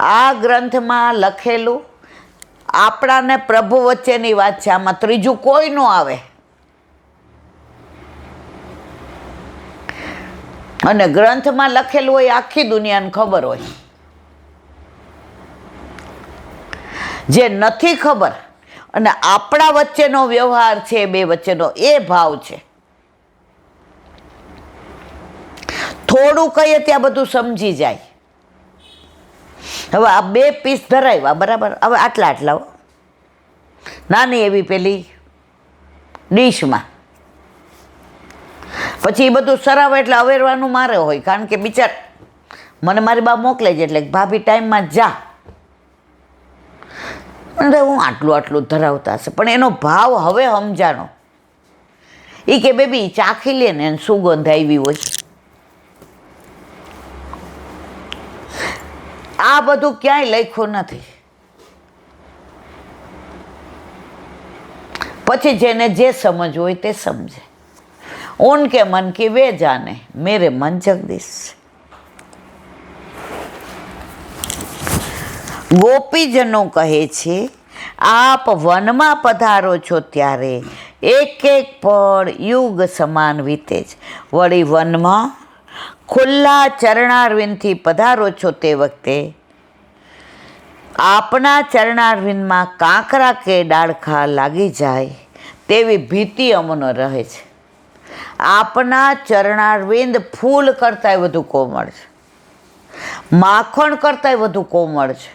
આ ગ્રંથમાં લખેલું આપણાને પ્રભુ વચ્ચેની વાત છે. આમાં ત્રીજું કોઈ ન આવે. અને ગ્રંથમાં લખેલું હોય આખી દુનિયાને ખબર હોય. જે નથી ખબર અને આપણા વચ્ચેનો વ્યવહાર છે, બે વચ્ચેનો એ ભાવ છે. થોડું કહીએ ત્યાં બધું સમજી જાય. હવે આ 2 પીસ ધરાવ્યા, બરાબર. હવે આટલા નાની એવી પેલી ડીશમાં, પછી એ બધું સરાવે એટલે અવેરવાનું મારે હોય, કારણ કે બિચાર મને મારી બા મોકલે છે એટલે ભાભી ટાઈમમાં જા, અને હું આટલું ધરાવતા હશે. પણ એનો ભાવ હવે સમજાણો. એ કે બેબી ચાખી લે ને સુગંધ આવી હોય. આ બધું ક્યાંય લખ્યું નથી. પછી જેને જે સમજ હોય તે સમજે. ઉનકે મન કી વે જાને, મેરે મન જગદીશ. ગોપીજનો કહે છે, આપ વનમાં પધારો છો ત્યારે એક પળ યુગ સમાન વીતે જ. વળી વનમાં ખુલ્લા ચરણારવિંદથી પધારો છો તે વખતે આપના ચરણારવિંદમાં કાંકરા કે ડાળખા લાગી જાય તેવી ભીતિ અમને રહે છે. આપના ચરણારવિંદ ફૂલ કરતાંય વધુ કોમળ છે, માખણ કરતાંય વધુ કોમળ છે.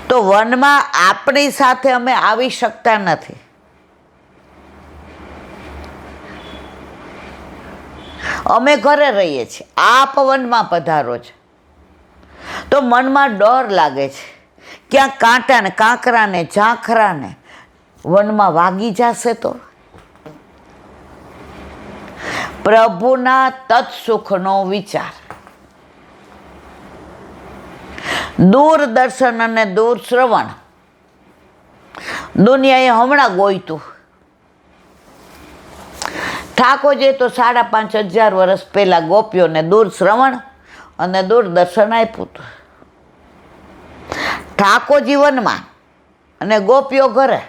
તો વનમાં આપણી સાથે અમે આવી શકતા નથી. અમે ઘરે રહીએ છીએ, આપ વનમાં પધારો છે તો મનમાં ડર લાગે છે, ક્યાં કાંટા ને કાંકરા ને ઝાંખરા ને વનમાં વાગી જશે તો. પ્રભુના તત્સુખનો વિચાર. દૂરદર્શન અને દૂરશ્રવણ દુનિયાએ હમણાં ગોઈતું. ઠાકોરજીએ તો 5,500 વર્ષ પહેલાં ગોપીઓને દૂરશ્રવણ અને દૂરદર્શન આપ્યું હતું. ઠાકોરજી વનમાં અને ગોપીઓ ઘરે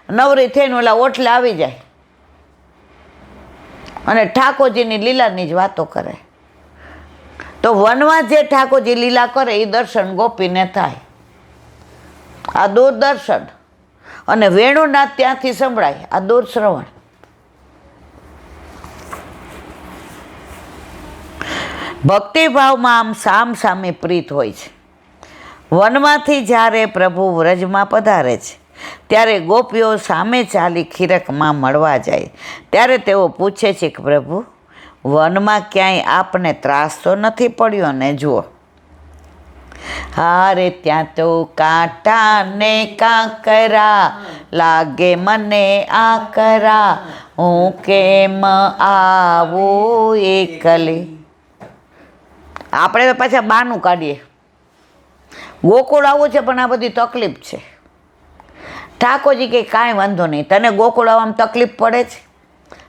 નવરી થઈને ઓલા ઓટલે આવી જાય અને ઠાકોરજીની લીલાની જ વાતો કરે. તો વનમાં જે ઠાકોરજી લીલા કરે એ દર્શન ગોપીને થાય. આ દૂરદર્શન અને વેણુનાથ ત્યાંથી સંભળાય, આ દૂરશ્રવણ. ભક્તિભાવમાં આમ સામ સામે પ્રીત હોય છે. વનમાંથી જ્યારે પ્રભુ વ્રજમાં પધારે છે ત્યારે ગોપીઓ સામે ચાલી ખીરકમાં મળવા જાય ત્યારે તેઓ પૂછે છે કે પ્રભુ, વનમાં ક્યાંય આપને ત્રાસ તો નથી પડ્યો ને? જુઓ, હારે ત્યાં તો કાંટા ને કાંકરા લાગે મને આકરા, હું કેમ આવું એકલી. આપણે તો પાછા બાનું કાઢીએ, ગોકુળ આવું છે પણ આ બધી તકલીફ છે. ઠાકોરજી કે કાંઈ વાંધો નહીં, તને ગોકુળ આવવામાં તકલીફ પડે છે,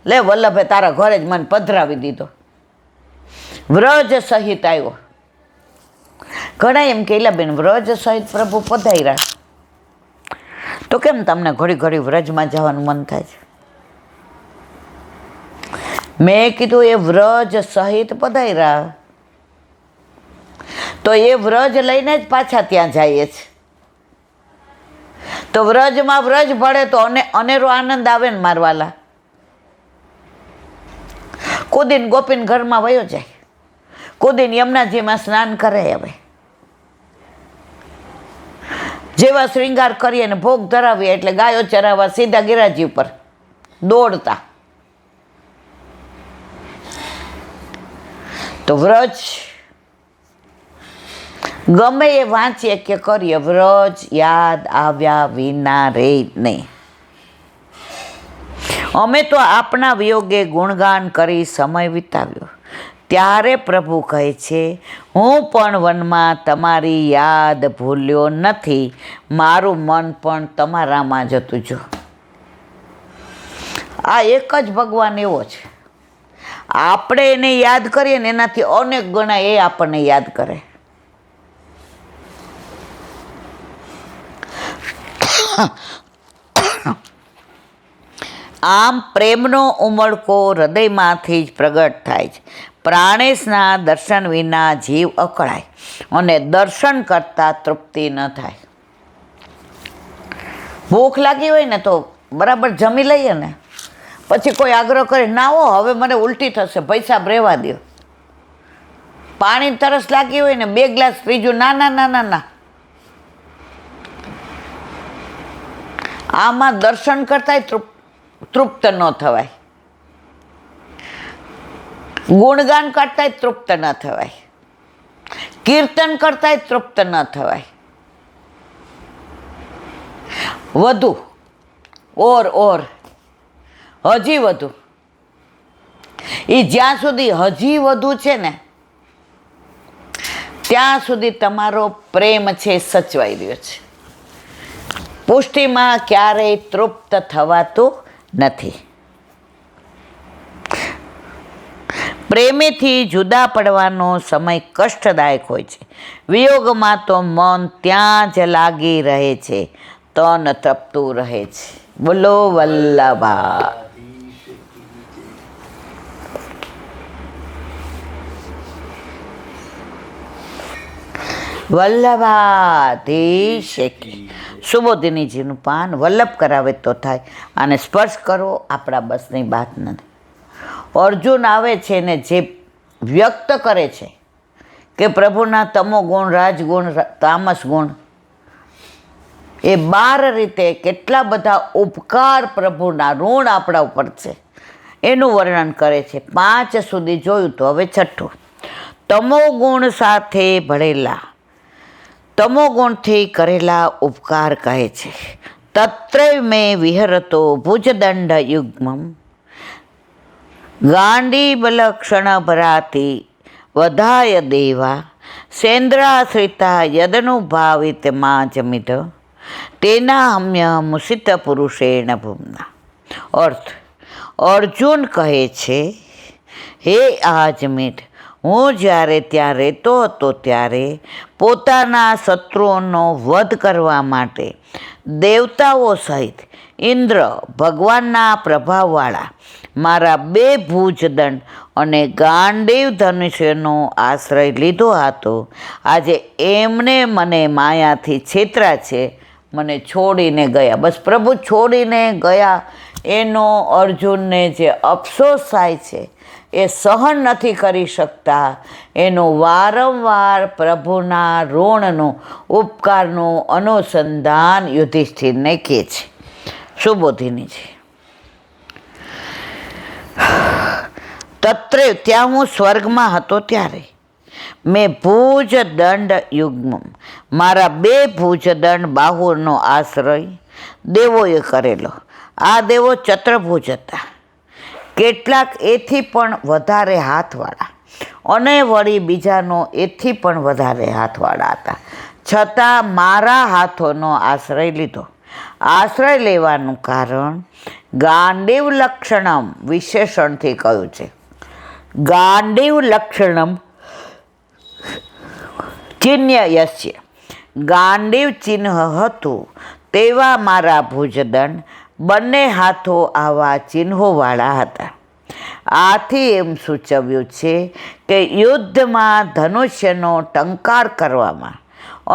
લે વલ્લભે તારા ઘરે જ મને પધરાવી દીધો, વ્રજ સહિત આવ્યો. ઘણા એમ કે બેન વ્રજ સહિત પ્રભુ પધાર્યા તો કેમ તમને ઘડી ઘડી વ્રજમાં જવાનું મન થાય છે? મેં કીધું એ વ્રજ સહિત પધાર્યા તો એ વ્રજ લઈને જ પાછા ત્યાં જઈએ છે. તો વ્રજમાં વ્રજ ભળે તો અનેરો આનંદ આવે ને મારવાલા. કુદીન ગોપીન ઘરમાં વયો જાય, કુદીન યમુનાજીમાં સ્નાન કરે. હવે જેવા શ્રૃંગાર કરીએ ને ભોગ ધરાવીએ એટલે ગાયો ચરાવવા સીધા ગિરાજી ઉપર દોડતા. તો વ્રજ ગમે એ વાંચીએ કે કરીએ, વ્રજ યાદ આવ્યા વિના રે નહીં. અમે તો આપના વિયોગે ગુણગાન કરી સમય વિતાવ્યો. ત્યારે પ્રભુ કહે છે, હું પણ વનમાં તમારી યાદ ભૂલ્યો નથી, મારું મન પણ તમારામાં જ હતું. જો આ એક જ ભગવાન એવો છે, આપણે એને યાદ કરીએ ને એનાથી અનેક ગણા એ આપણને યાદ કરે. આમ પ્રેમનો ઉમળકો હૃદયમાંથી જ પ્રગટ થાય છે. પ્રાણેશના દર્શન વિના જીવ અકળાય અને દર્શન કરતાં તૃપ્તિ ન થાય. ભૂખ લાગી હોય ને તો બરાબર જમી લઈએ ને, પછી કોઈ આગ્રહ કરે ના હો હવે મને ઉલટી થશે, પૈસા રહેવા દો. પાણી તરસ લાગી હોય ને 2 ગ્લાસ પીજું, ના ના ના ના ના. આમાં દર્શન કરતાંય તૃપ્ત ન થવાય, ગુણગાન કરતાંય તૃપ્ત ન થવાય, કીર્તન કરતાંય તૃપ્ત ન થવાય. વધુ ઓર હજી વધુ. એ જ્યાં સુધી હજી વધુ છે ને ત્યાં સુધી તમારો પ્રેમ છે સચવાઈ રહ્યો છે. પુષ્ટિમાં ક્યારેય તૃપ્ત થવાતું નથી. પ્રેમેથી જુદા પડવાનો સમય કષ્ટદાયક હોય છે. વિયોગમાં તો મન ત્યાં જ લાગી રહે છે, તન તપતું રહે છે. બોલો વલ્લભા. વલ્લભાધીશ કી. સુબોધિનીજીનું પાન વલ્લભ કરાવે તો થાય, અને સ્પર્શ કરો આપણા બસની વાત નથી. અર્જુન આવે છે ને જે વ્યક્ત કરે છે કે પ્રભુના તમો ગુણ, રાજગુણ, તામસ ગુણ, એ 12 રીતે કેટલા બધા ઉપકાર પ્રભુના ઋણ આપણા ઉપર છે એનું વર્ણન કરે છે. 5 સુધી જોયું તો હવે 6. તમો ગુણ સાથે ભળેલા, તમો ગુણથી કરેલા ઉપકાર કહે છે. તત્રૈવ મેં વિહરતો ભુજદંડ યુગ્મમ ગાંડીબલક્ષણ ભરાતી વધાય દેવા સેન્દ્રાશ્રિતા યદનુભાવિત માજમિત તેના હમ્ય મુસિત પુરુષેણ ભૂમના. અર્થ, અર્જુન કહે છે, હે આજમિત, હું જ્યારે ત્યાં રહેતો હતો ત્યારે પોતાના શત્રુઓનો વધ કરવા માટે દેવતાઓ સહિત ઇન્દ્ર ભગવાનના પ્રભાવવાળા મારા 2 ભુજદંડ અને ગાંડીવ ધનુષ્યનો આશ્રય લીધો હતો. આજે એમને મને માયાથી છેતરા છે, મને છોડીને ગયા. બસ પ્રભુ છોડીને ગયા એનો અર્જુનને જે અફસોસ થાય છે એ સહન નથી કરી શકતા. એનું વારંવાર પ્રભુના ઋણનું, ઉપકારનું અનુસંધાન યુધિષ્ઠિરને કહે છે. સુબોધિનીજી. તત્રે, ત્યાં હું સ્વર્ગમાં હતો ત્યારે મેં ભુજદંડ યુગ્મમ મારા 2 ભુજદંડ બાહુનો આશ્રય દેવોએ કરેલો. આ દેવો ચતુર્ભુજ હતા, કેટલાક એથી પણ વધારે હાથવાળા, અને વળી બીજાનો એથી પણ વધારે હાથવાળા હતા, છતાં મારા હાથોનો આશ્રય લીધો. આશ્રય લેવાનું કારણ ગાંડીવ લક્ષણમ વિશેષણથી કહ્યું છે. ગાંડીવ લક્ષણમ ચિહ્ન્ય યસ્ય, ગાંડીવ ચિહ્ન હતું તેવા મારા ભુજદંડ બંને હાથો આવા ચિહ્નોવાળા હતા. આથી એમ સૂચવ્યું છે કે યુદ્ધમાં ધનુષ્યનો ટંકાર કરવામાં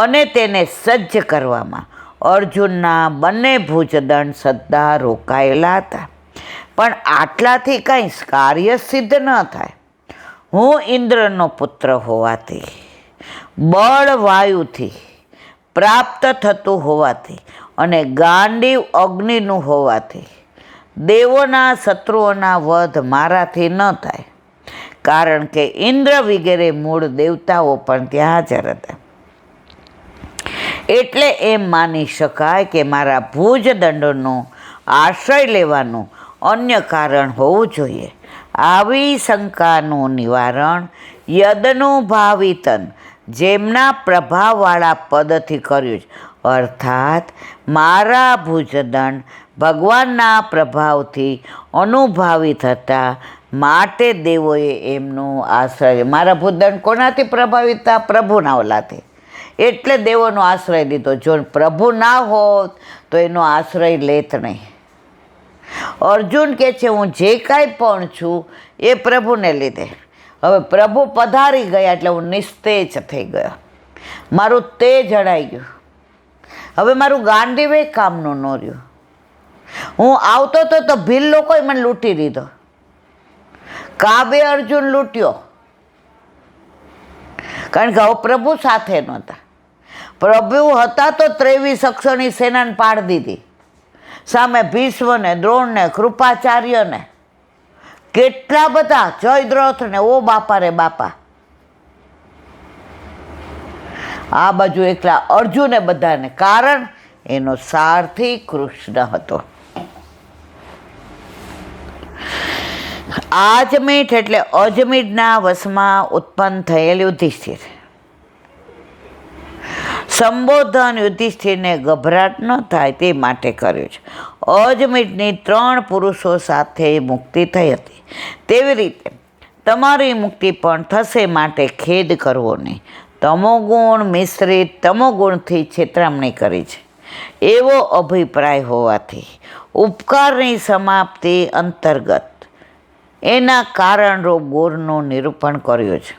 અને તેને સજ્જ કરવામાં અર્જુનના બંને ભુજદંડ સદા રોકાયેલા હતા. પણ આટલાથી કંઈ કાર્ય સિદ્ધ ન થાય. હું ઇન્દ્રનો પુત્ર હોવાથી, બળ વાયુથી પ્રાપ્ત થતું હોવાથી અને ગાંડીવ અગ્નિનું હોવાથી દેવોના શત્રુઓના વધ મારાથી ન થાય, કારણ કે ઇન્દ્ર વગેરે મૂળ દેવતાઓ પણ ત્યાં હાજર હતા. એટલે એમ માની શકાય કે મારા ભુજદંડનો આશ્રય લેવાનું અન્ય કારણ હોવું જોઈએ. આવી શંકાનું નિવારણ યદનુભાવિતન જેમના પ્રભાવવાળા પદથી કર્યું છે. અર્થાત મારા ભુજદંડ ભગવાનના પ્રભાવથી અનુભાવિત હતા, માટે દેવોએ એમનો આશ્રય. મારા ભુજદંડ કોનાથી પ્રભાવિત હતા? પ્રભુના ઓલાથી. એટલે દેવોનો આશ્રય લીધો. જો પ્રભુ ના હોત તો એનો આશ્રય લેત નહીં. અર્જુન કહે છે હું જે કાંઈ પણ છું એ પ્રભુને લીધે. હવે પ્રભુ પધારી ગયા એટલે હું નિસ્તેજ થઈ ગયો, મારું તેજ જડાઈ ગયું. હવે મારું ગાંડીવે કામનું ન રહ્યું. હું આવતો હતો તો ભીલ લોકોએ મને લૂંટી લીધો. કાબે અર્જુન લૂંટ્યો, કારણ કે હવે પ્રભુ સાથે નહોતા. પ્રભુ હતા તો 23 અક્ષરની સેનાને પાડી દીધી. સામે ભીષ્મને, દ્રોણને, કૃપાચાર્યને, કેટલા બધા, જયદ્રથને, ઓ બાપા રે બાપા. આ બાજુ એકલા અર્જુને બધાને, કારણ એનો સારથી કૃષ્ણ હતો. આજમીઠ એટલે અજમીઢના વશમાં ઉત્પન્ન થયેલ યુધિષ્ઠિર. સંબોધન યુધિષ્ઠિરને ગભરાટ ન થાય તે માટે કર્યું છે. અજમીઢની 3 પુરુષો સાથે મુક્તિ થઈ હતી, તેવી રીતે તમારી મુક્તિ પણ થશે, માટે ખેદ કરવો નહીં. તમોગુણ મિશ્રિત તમોગુણથી છેતરામણી કરી છે એવો અભિપ્રાય હોવાથી ઉપકારની સમાપ્તિ અંતર્ગત એના કારણરૂપ ગુણનું નિરૂપણ કર્યું છે.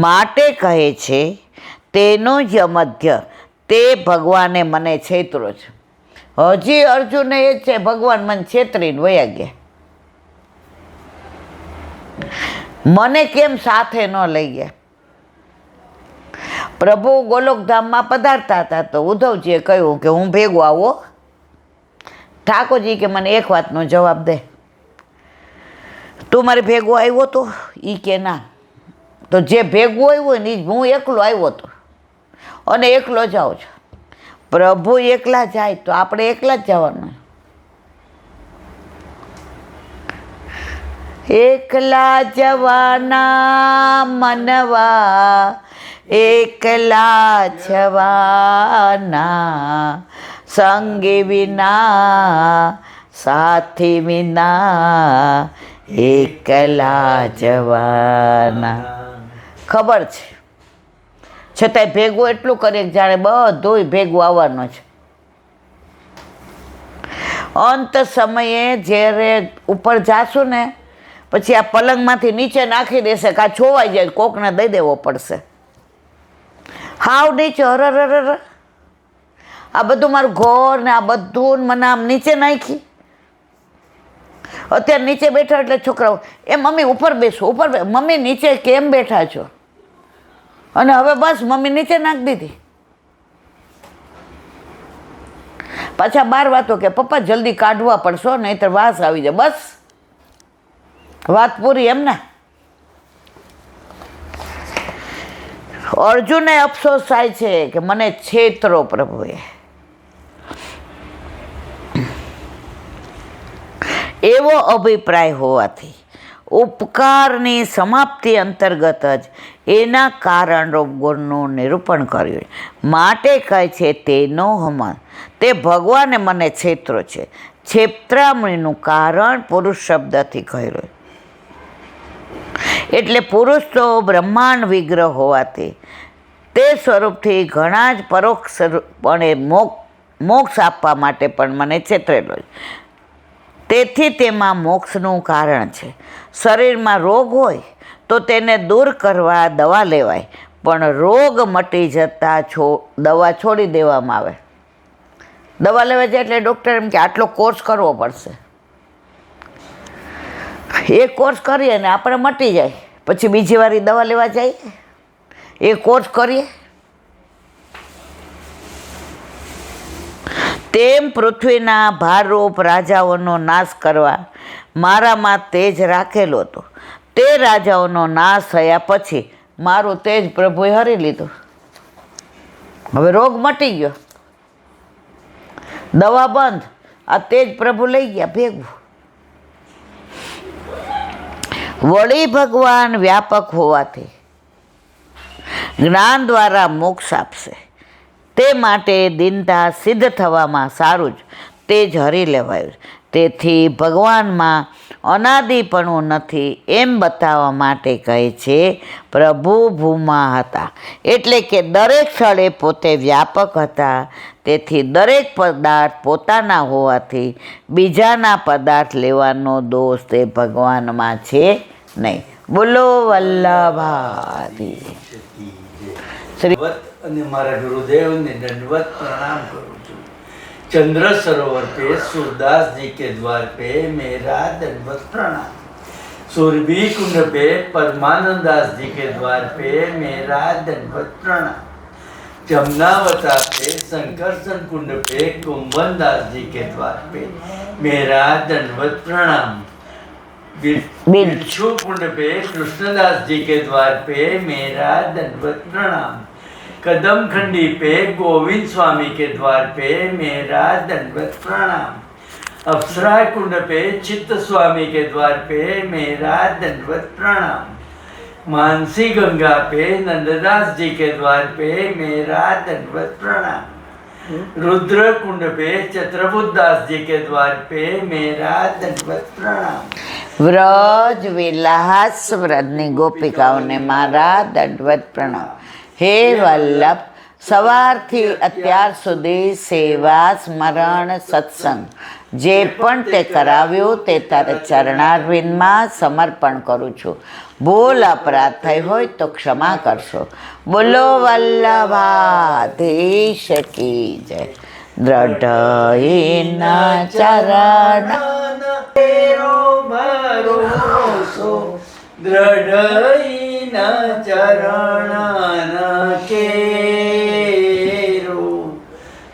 માટે કહે છે તેનો જ મધ્ય તે ભગવાને મને છેતરો છે. હજી અર્જુને એ છે ભગવાન મને છેતરીને વયા ગયા, મને કેમ સાથે ન લઈ ગયા. પ્રભુ ગોલોકધામમાં પધારતા હતા તો ઉદ્ધવજીએ કહ્યું કે હું ભેગો આવો. ઠાકોરજી કે મને એક વાતનો જવાબ દે, તું મારે ભેગો આવ્યો તો? એ કે ના. તો જે ભેગું આવ્યું ને હું એકલો આવ્યો હતો અને એકલો જાઉં છું. પ્રભુ એકલા જાય તો આપણે એકલા જ જવાનું. એકલા જવાના મનવા, એકલા જવાના, સંગી વિના સાથી વિના, એકલા જવાના. ખબર છે છતાંય ભેગું એટલું કરીએ જાણે બધું ભેગું આવવાનું છે. અંત સમયે જ્યારે ઉપર જાશું ને પછી આ પલંગમાંથી નીચે નાખી દેશે, કાં છોવાઈ જાય, કોકને દઈ દેવો પડશે. હાવ નીચે, હર. આ બધું મારું ઘર ને આ બધું મને આમ નીચે નાખી. અત્યારે નીચે બેઠા એટલે છોકરાઓ એ મમ્મી ઉપર બેસો, ઉપર મમ્મી નીચે કેમ બેઠા છો? અને હવે બસ મમ્મી નીચે નાખી દીધી. પાછા 12 વાતો કે પપ્પા જલ્દી કાઢવા પડશો નહીંતર વાસ આવી જાય. બસ વાત પૂરી એમને. અર્જુનને અફસોસ થાય છે કે મને છેતરો પ્રભુએ. એવો અભિપ્રાય હોવાથી ઉપકારની સમાપ્તિ અંતર્ગત જ એના કારણરૂપ ગુણનું નિરૂપણ કર્યું. માટે કહે છે તેનો હમણ તે ભગવાને મને છેતરો છે. છેતરામણીનું કારણ પુરુષ શબ્દથી કહ્યું. એટલે પુરુષ તો બ્રહ્માંડ વિગ્રહ હોવાથી તે સ્વરૂપથી ઘણા જ પરોક્ષપણે મોક્ષ આપવા માટે પણ મને છેતરેલો છે. તેથી તેમાં મોક્ષનું કારણ છે. શરીરમાં રોગ હોય તો તેને દૂર કરવા દવા લેવાય, પણ રોગ મટી જતાં દવા છોડી દેવામાં આવે. દવા લેવા જાય એટલે ડૉક્ટર એમ કે આટલો કોર્સ કરવો પડશે. એ કોર્સ કરીએ ને આપણે મટી જાય, પછી બીજી વાર દવા લેવા જઈએ, એ કોર્સ કરીએ. તેમ પૃથ્વીના ભારરૂપ રાજાઓનો નાશ કરવા મારામાં તેજ રાખેલો હતો. તે રાજાઓનો નાશ થયા પછી મારું તેજ પ્રભુએ હરી લીધું. હવે રોગ મટી ગયો, દવા બંધ, આ તેજ પ્રભુ લઈ ગયા ભેગું. વળી ભગવાન વ્યાપક હોવાથી જ્ઞાન દ્વારા મોક્ષ આપશે. તે માટે દીનતા સિદ્ધ થવામાં સારું જ તેજ હરી લેવાયું. તેથી ભગવાનમાં અનાદિપણું નથી એમ બતાવવા માટે કહે છે પ્રભુ ભૂમાં હતા, એટલે કે દરેક સ્થળે પોતે વ્યાપક હતા. તેથી દરેક પદાર્થ પોતાના હોવાથી બીજાના પદાર્થ લેવાનો દોષ તે ભગવાનમાં છે નહીં. બોલો વલ્લભાધી શ્રી. અને મારા ગુરુદેવને દંડવત प्रणाम करूँ છું. चंद्र सरोवर पे सूरदास जी के द्वार पे मेरा दंडवत प्रणाम. सुरभि कुंड पे परमानंद दास जी के द्वार पे मेरा दंडवत प्रणाम. जमुनावता पे शंकरसन कुंड पे कुंभन दास जी के द्वार पे मेरा दंडवत प्रणाम. बिच्छू कुंड पे कृष्णदास जी के द्वार पे मेरा दंडवत प्रणाम. कदम खंडी पे गोविंद स्वामी के द्वार पे मेरा दंडवत प्रणाम. अप्सरा कुंड पे चित्त स्वामी के द्वार पे मेरा दंडवत प्रणाम. मानसी गंगा पे नंददास जी के द्वार पे मेरा दंडवत प्रणाम. रुद्र कुंड पे चत्रबुद्ध दास जी के द्वार पे मेरा दंडवत प्रणाम. વ્રજ વિલાસ વ્રજની ગોપિકાઓને મારા દંડવત પ્રણામ. હે વલ્લભ, સવારથી અત્યાર સુધી સેવા સ્મરણ સત્સંગ જે પણ તે કરાવ્યું તે તારા ચરણારવિંદમાં સમર્પણ કરું છું. ભૂલ અપરાધ થઈ હોય તો ક્ષમા કરશો. બોલો વલ્લભાધીશ કી જય. દ્રઢઈના ચરણ તેરો ભરોસો દ્રઢઈના ચરણ કેરો.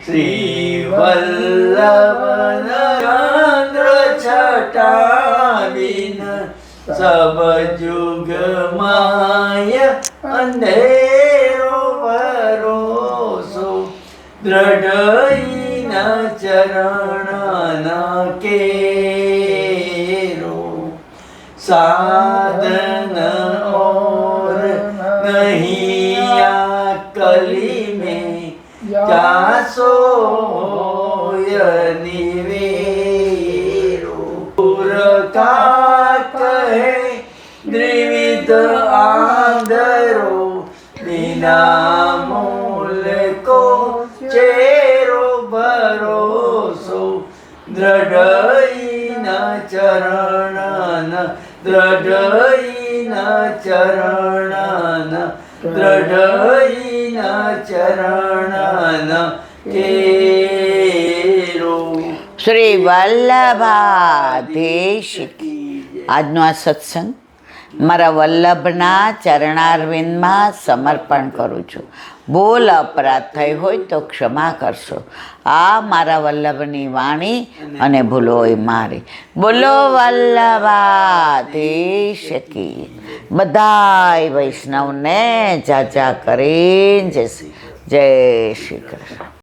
શ્રી વલ્લભ ચંદ્ર છટાવીન સબ જુગ માય અંધેરો ભરોસો દ્રઢઈના ચરણ કેરો. साधन और नहीं आ कली में क्या सोय निवेरो. पुर का कहे द्विविध आंधरो बिना मूल को चेरो भरोसो દ્રઢઈના ચરણ દ્રઢઈના ચરણ દ્રઢઈના ચરણ કેરો. શ્રી વલ્લભાધીશ કી. આજનો આ સત્સંગ મારા વલ્લભના ચરણારવિંદમાં સમર્પણ કરું છું. ભૂલ અપરાધ થઈ હોય તો ક્ષમા કરશો. આ મારા વલ્લભની વાણી અને ભૂલો એ મારી. બોલો વલ્લભાધીશ કી. બધાય વૈષ્ણવને જાજા કરીને જય શ્રી કૃષ્ણ.